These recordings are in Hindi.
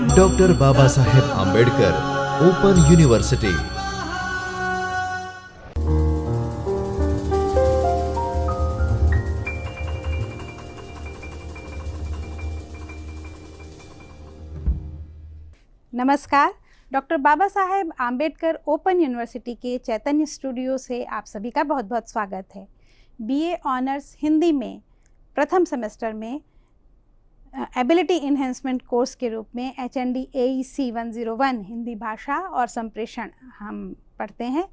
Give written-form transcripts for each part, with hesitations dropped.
Doctor Baba Saheb Ambedkar open university. नमस्कार। Doctor Baba Saheb Ambedkar open university के चैतन्य स्टूडियो से आप सभी का बहुत बहुत स्वागत है। बीए ऑनर्स हिंदी में प्रथम सेमेस्टर में एबिलिटी इन्हेंसमेंट कोर्स के रूप में HND AEC 101 हिंदी भाषा और संप्रेषण हम पढ़ते हैं,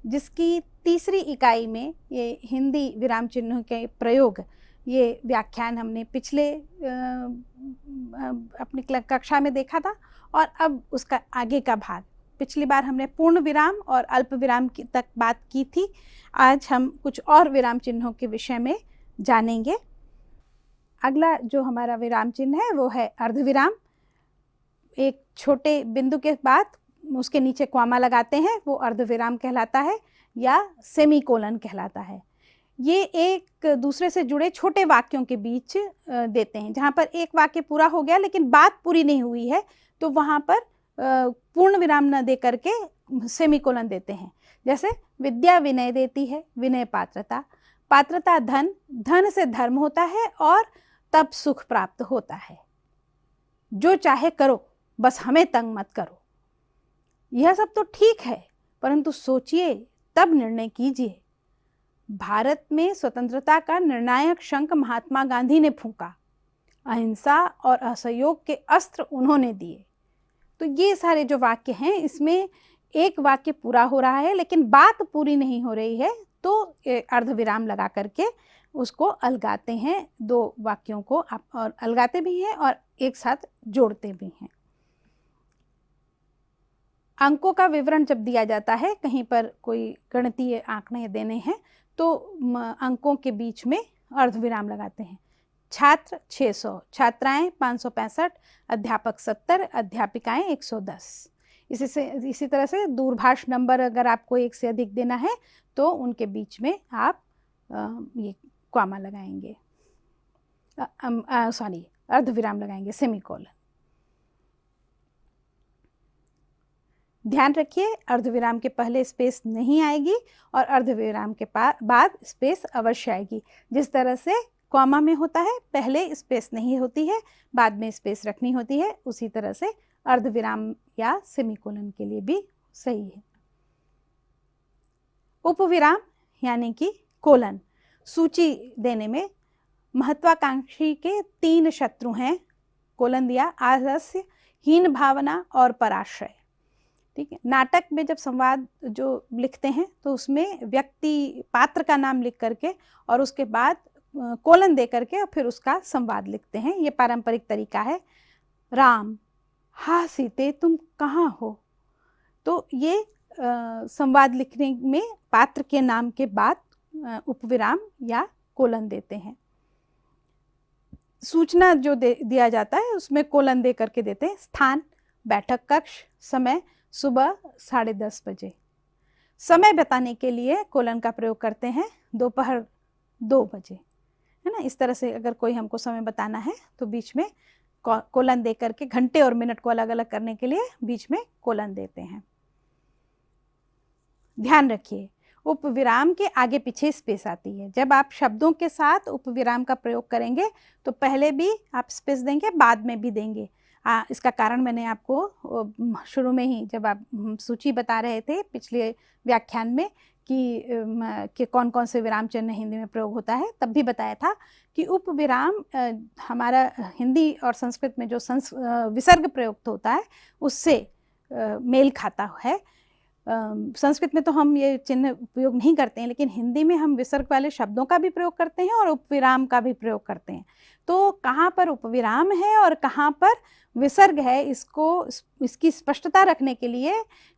जिसकी तीसरी इकाई में ये हिंदी विराम चिन्हों के प्रयोग ये व्याख्यान हमने पिछले अपनी कक्षा में देखा था और अब उसका आगे का भाग। पिछली बार हमने पूर्ण विराम और अल्प विराम तक बात की थी। आज हम कुछ और विराम चिन्हों के विषय में जानेंगे। अगला जो हमारा विराम चिन्ह है वो है अर्धविराम। एक छोटे बिंदु के बाद उसके नीचे कॉमा लगाते हैं, वो अर्धविराम कहलाता है या सेमीकोलन कहलाता है। ये एक दूसरे से जुड़े छोटे वाक्यों के बीच देते हैं। जहाँ पर एक वाक्य पूरा हो गया लेकिन बात पूरी नहीं हुई है तो वहाँ पर पूर्ण विराम न दे करके सेमीकोलन देते हैं। जैसे विद्या विनय देती है, विनय पात्रता, पात्रता धन, धन से धर्म होता है और तब सुख प्राप्त होता है। जो चाहे करो, बस हमें तंग मत करो। यह सब तो ठीक है, परंतु सोचिए तब निर्णय कीजिए। भारत में स्वतंत्रता का निर्णायक शंख महात्मा गांधी ने फूंका, अहिंसा और असहयोग के अस्त्र उन्होंने दिए। तो ये सारे जो वाक्य हैं, इसमें एक वाक्य पूरा हो रहा है लेकिन बात पूरी नहीं हो रही है, तो अर्धविराम लगा करके उसको अलगाते हैं। दो वाक्यों को आप और अलगाते भी हैं और एक साथ जोड़ते भी हैं। अंकों का विवरण जब दिया जाता है, कहीं पर कोई गणितीय आंकड़े देने हैं तो अंकों के बीच में अर्धविराम लगाते हैं। छात्र 600, छात्राएं 565, अध्यापक 70, अध्यापिकाएं 110। इसी तरह से दूरभाष नंबर अगर आपको एक से अधिक देना है तो उनके बीच में आप ये कॉमा लगाएंगे, अर्धविराम लगाएंगे, सेमीकोलन। ध्यान रखिए, अर्धविराम के पहले स्पेस नहीं आएगी और अर्धविराम के बाद स्पेस अवश्य आएगी। जिस तरह से कॉमा में होता है, पहले स्पेस नहीं होती है, बाद में स्पेस रखनी होती है, उसी तरह से अर्धविराम या सेमीकोलन के लिए भी सही है। उपविराम यानी कि कोलन। सूची देने में महत्वाकांक्षी के 3 शत्रु हैं, कोलन दिया, आलस्य, हीन भावना और पराश्रय। ठीक है। नाटक में जब संवाद जो लिखते हैं तो उसमें व्यक्ति पात्र का नाम लिख करके और उसके बाद कोलन दे करके और फिर उसका संवाद लिखते हैं। ये पारंपरिक तरीका है। राम, हा सीते तुम कहाँ हो। तो ये संवाद लिखने में पात्र के नाम के बाद उपविराम या कोलन देते हैं। सूचना जो दिया जाता है उसमें कोलन दे करके देते हैं। स्थान, बैठक कक्ष, समय सुबह 10:30 बजे। समय बताने के लिए कोलन का प्रयोग करते हैं, दोपहर 2 बजे, है ना। इस तरह से अगर कोई हमको समय बताना है तो बीच में कोलन दे करके, घंटे और मिनट को अलग अलग करने के लिए बीच में कोलन देते हैं। ध्यान रखिए, उपविराम के आगे पीछे स्पेस आती है। जब आप शब्दों के साथ उपविराम का प्रयोग करेंगे तो पहले भी आप स्पेस देंगे, बाद में भी देंगे। इसका कारण मैंने आपको शुरू में ही जब आप सूची बता रहे थे पिछले व्याख्यान में कि कौन कौन से विराम चिन्ह हिंदी में प्रयोग होता है, तब भी बताया था कि उपविराम हमारा हिंदी और संस्कृत में जो विसर्ग प्रयुक्त होता है उससे मेल खाता है। संस्कृत में तो हम ये चिन्ह उपयोग नहीं करते हैं, लेकिन हिंदी में हम विसर्ग वाले शब्दों का भी प्रयोग करते हैं और उपविराम का भी प्रयोग करते हैं। तो कहाँ पर उपविराम है और कहाँ पर विसर्ग है, इसकी स्पष्टता रखने के लिए,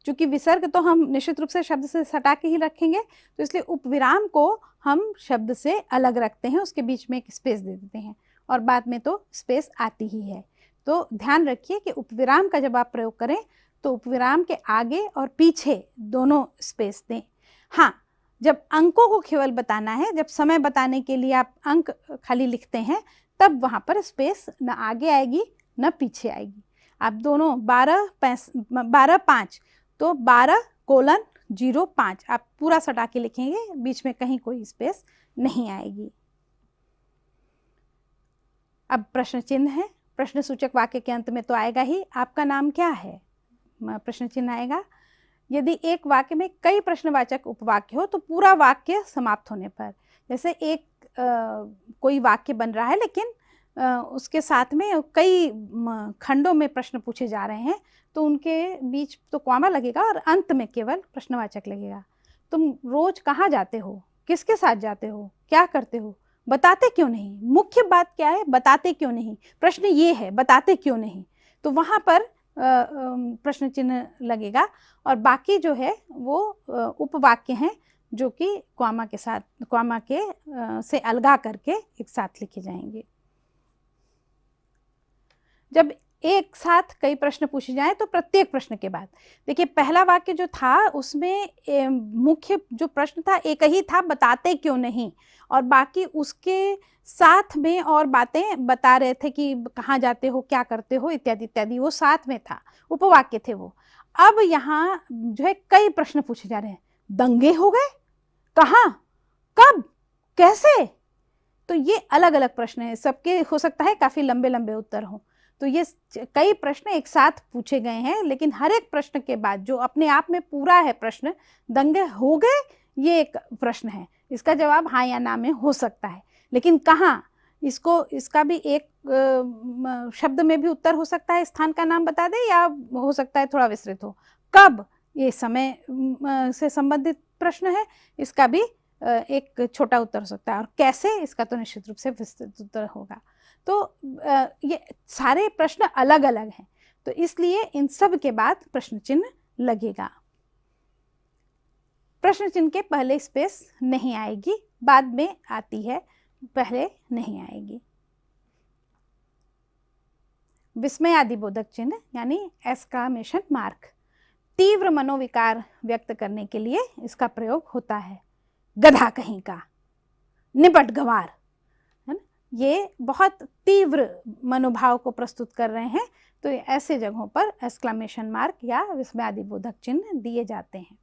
चूँकि विसर्ग तो हम निश्चित रूप से शब्द से सटा के ही रखेंगे, तो इसलिए उपविराम को हम शब्द से अलग रखते हैं, उसके बीच में एक स्पेस दे देते हैं और बाद में तो स्पेस आती ही है। तो ध्यान रखिए कि उपविराम का जब आप प्रयोग करें तो उपविराम के आगे और पीछे दोनों स्पेस दें। हाँ, जब अंकों को केवल बताना है, जब समय बताने के लिए आप अंक खाली लिखते हैं तब वहाँ पर स्पेस न आगे आएगी न पीछे आएगी। आप दोनों 12 5 तो 12:05 आप पूरा सटा के लिखेंगे, बीच में कहीं कोई स्पेस नहीं आएगी। अब प्रश्न चिन्ह है। प्रश्न सूचक वाक्य के अंत में तो आएगा ही, आपका नाम क्या है, प्रश्न चिन्ह आएगा। यदि एक वाक्य में कई प्रश्नवाचक उपवाक्य हो तो पूरा वाक्य समाप्त होने पर, जैसे एक कोई वाक्य बन रहा है लेकिन उसके साथ में कई खंडों में प्रश्न पूछे जा रहे हैं, तो उनके बीच तो कॉमा लगेगा और अंत में केवल प्रश्नवाचक लगेगा। तुम रोज कहाँ जाते हो, किसके साथ जाते हो, क्या करते हो, बताते क्यों नहीं। मुख्य बात क्या है, बताते क्यों नहीं। प्रश्न ये है, बताते क्यों नहीं, तो वहाँ पर प्रश्न चिन्ह लगेगा। और बाकी जो है वो उपवाक्य हैं जो कि कॉमा के साथ, कॉमा के से अलगा करके एक साथ लिखे जाएंगे। जब एक साथ कई प्रश्न पूछे जाएं तो प्रत्येक प्रश्न के बाद, देखिए पहला वाक्य जो था उसमें मुख्य जो प्रश्न था एक ही था, बताते क्यों नहीं, और बाकी उसके साथ में और बातें बता रहे थे कि कहाँ जाते हो, क्या करते हो, इत्यादि इत्यादि, वो साथ में था, उपवाक्य थे वो। अब यहाँ जो है कई प्रश्न पूछे जा रहे हैं। दंगे हो गए, कहाँ, कब, कैसे, तो ये अलग अलग प्रश्न है, सबके हो सकता है काफ़ी लंबे लंबे उत्तर हों। तो ये कई प्रश्न एक साथ पूछे गए हैं, लेकिन हर एक प्रश्न के बाद जो अपने आप में पूरा है प्रश्न, दंगे हो गए ये एक प्रश्न है, इसका जवाब हाँ या ना में हो सकता है, लेकिन कहाँ, इसका भी एक शब्द में भी उत्तर हो सकता है, स्थान का नाम बता दे, या हो सकता है थोड़ा विस्तृत हो। कब, ये समय से संबंधित प्रश्न है, इसका भी एक छोटा उत्तर हो सकता है। और कैसे, इसका तो निश्चित रूप से विस्तृत उत्तर होगा। तो ये सारे प्रश्न अलग अलग हैं, तो इसलिए इन सब के बाद प्रश्न चिन्ह लगेगा। प्रश्न चिन्ह के पहले स्पेस नहीं आएगी, बाद में आती है, पहले नहीं आएगी। विस्मयादिबोधक चिन्ह यानी एक्सक्लेमेशन मार्क, तीव्र मनोविकार व्यक्त करने के लिए इसका प्रयोग होता है। गधा कहीं का, निपट गंवार, है ना, ये बहुत तीव्र मनोभाव को प्रस्तुत कर रहे हैं, तो ऐसे जगहों पर एक्सक्लेमेशन मार्क या विस्मयादिबोधक चिन्ह दिए जाते हैं।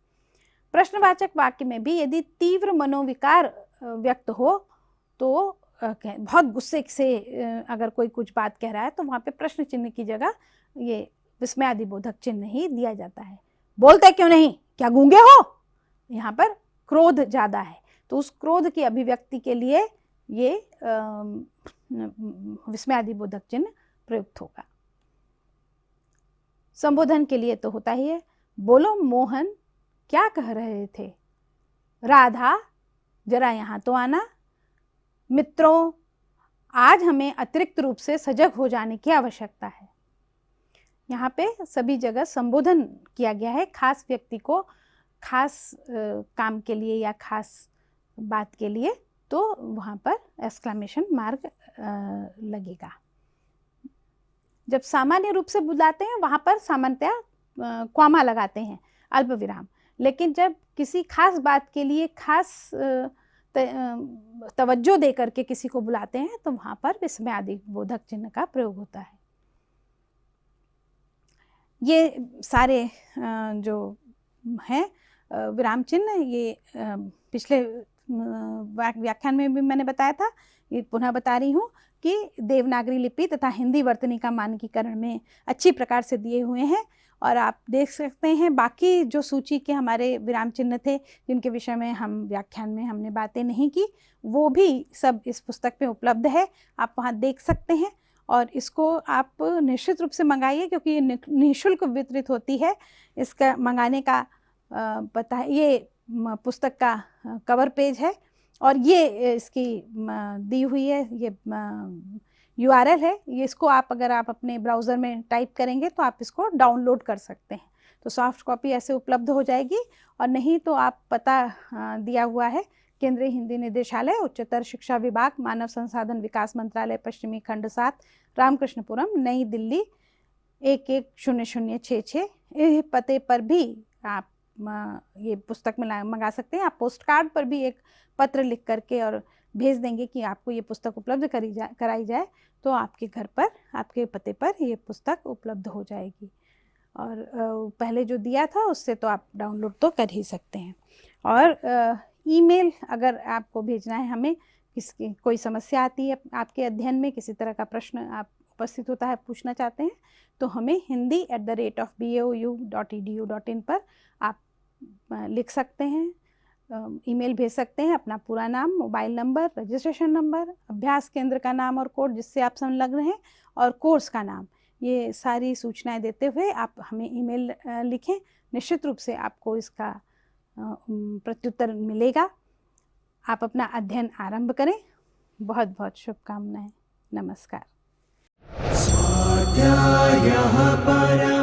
प्रश्नवाचक वाक्य में भी यदि तीव्र मनोविकार व्यक्त हो, तो बहुत गुस्से से अगर कोई कुछ बात कह रहा है, तो वहाँ पे प्रश्न चिन्ह की जगह ये विस्मयादिबोधक चिन्ह ही दिया जाता है। बोलते क्यों नहीं, क्या गूंगे हो, यहाँ पर क्रोध ज़्यादा है, तो उस क्रोध की अभिव्यक्ति के लिए ये विस्मयादिबोधक चिन्ह प्रयुक्त होगा। संबोधन के लिए तो होता ही है, बोलो मोहन क्या कह रहे थे, राधा जरा यहाँ तो आना, मित्रों आज हमें अतिरिक्त रूप से सजग हो जाने की आवश्यकता है। यहाँ पे सभी जगह संबोधन किया गया है, खास व्यक्ति को खास काम के लिए या खास बात के लिए, तो वहाँ पर एक्सक्लेमेशन मार्क लगेगा। जब सामान्य रूप से बुलाते हैं वहाँ पर सामान्यतया कॉमा लगाते हैं, अल्प विराम, लेकिन जब किसी खास बात के लिए खास तवज्जो दे करके किसी को बुलाते हैं, तो वहाँ पर विस्मयादिबोधक चिन्ह का प्रयोग होता है। ये सारे जो हैं विराम चिन्ह, ये पिछले व्याख्यान में भी मैंने बताया था, ये पुनः बता रही हूँ कि देवनागरी लिपि तथा हिंदी वर्तनी मानकीकरण में अच्छी प्रकार से दिए हुए हैं, और आप देख सकते हैं बाकी जो सूची के हमारे विराम चिन्ह थे जिनके विषय में हम व्याख्यान में हमने बातें नहीं की, वो भी सब इस पुस्तक में उपलब्ध है, आप वहाँ देख सकते हैं। और इसको आप निश्चित रूप से मंगाइए, क्योंकि ये निःशुल्क वितरित होती है। इसका मंगाने का पता है, ये पुस्तक का कवर पेज है, और ये इसकी दी हुई है, ये URL है, ये इसको आप अगर आप अपने ब्राउज़र में टाइप करेंगे तो आप इसको डाउनलोड कर सकते हैं, तो सॉफ्ट कॉपी ऐसे उपलब्ध हो जाएगी। और नहीं तो आप पता दिया हुआ है, केंद्रीय हिंदी निदेशालय, उच्चतर शिक्षा विभाग, मानव संसाधन विकास मंत्रालय, पश्चिमी खंड 7, रामकृष्णपुरम, नई दिल्ली 110066, इस पते पर भी आप ये पुस्तक में मंगा सकते हैं। आप पोस्ट कार्ड पर भी एक पत्र लिख करके और भेज देंगे कि आपको ये पुस्तक उपलब्ध कराई जाए, तो आपके घर पर, आपके पते पर ये पुस्तक उपलब्ध हो जाएगी। और पहले जो दिया था उससे तो आप डाउनलोड तो कर ही सकते हैं। और ईमेल अगर आपको भेजना है हमें, किसकी कोई समस्या आती है आपके अध्ययन में, किसी तरह का प्रश्न आप उपस्थित होता है, पूछना चाहते हैं, तो हमें hindi@baou.edu.in पर आप लिख सकते हैं, ईमेल भेज सकते हैं, अपना पूरा नाम, मोबाइल नंबर, रजिस्ट्रेशन नंबर, अभ्यास केंद्र का नाम और कोड जिससे आप संलग्न हैं, और कोर्स का नाम, ये सारी सूचनाएं देते हुए आप हमें ईमेल लिखें। निश्चित रूप से आपको इसका प्रत्युत्तर मिलेगा। आप अपना अध्ययन आरंभ करें। बहुत बहुत शुभकामनाएं। नमस्कार। स्वाध्यायः परः